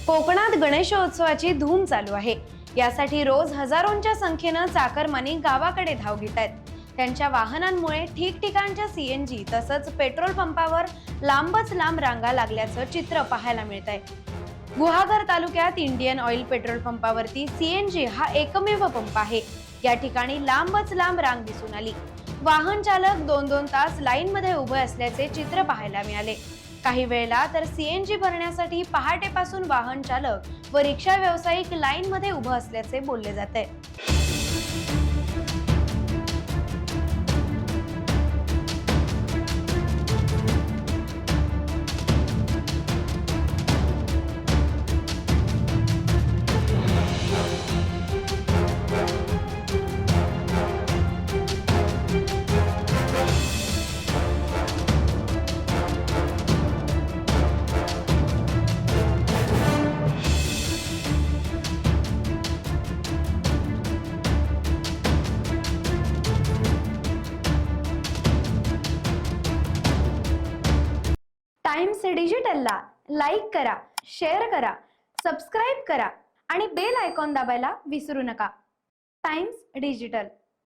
कोकणात गणेशोत्सवाची धूम चालू आहे। यासाठी रोज हजारोंच्या संख्येनं चाकरमानी गावाकडे धाव घेत आहेत। त्यांच्या वाहनांमुळे ठिकठिकाणच्या सीएनजी तसंच पेट्रोल पंपावर लांबच लांब रांगा लागल्याचं चित्र पाहायला मिळत आहे। गुहागर तालुक्यात इंडियन ऑइल पेट्रोल पंपावरती सीएनजी हा एकमेव पंप आहे। या ठिकाणी लांबच लांब रांग दिसून आली। वाहन चालक 2-2 तास लाईन मध्ये उभे असल्याचे चित्र पाहायला मिळाले। काही वेळेला तर सीएनजी भरण्यासाठी पहाटेपासून वाहन चालक व रिक्षा व्यावसायिक लाईन मध्ये उभे असल्याचे बोलले जाते। टाइम्स डिजिटलला लाईक करा, शेअर करा, सबस्क्राईब करा आणि बेल आयकॉन दाबायला विसरू नका। Times digital.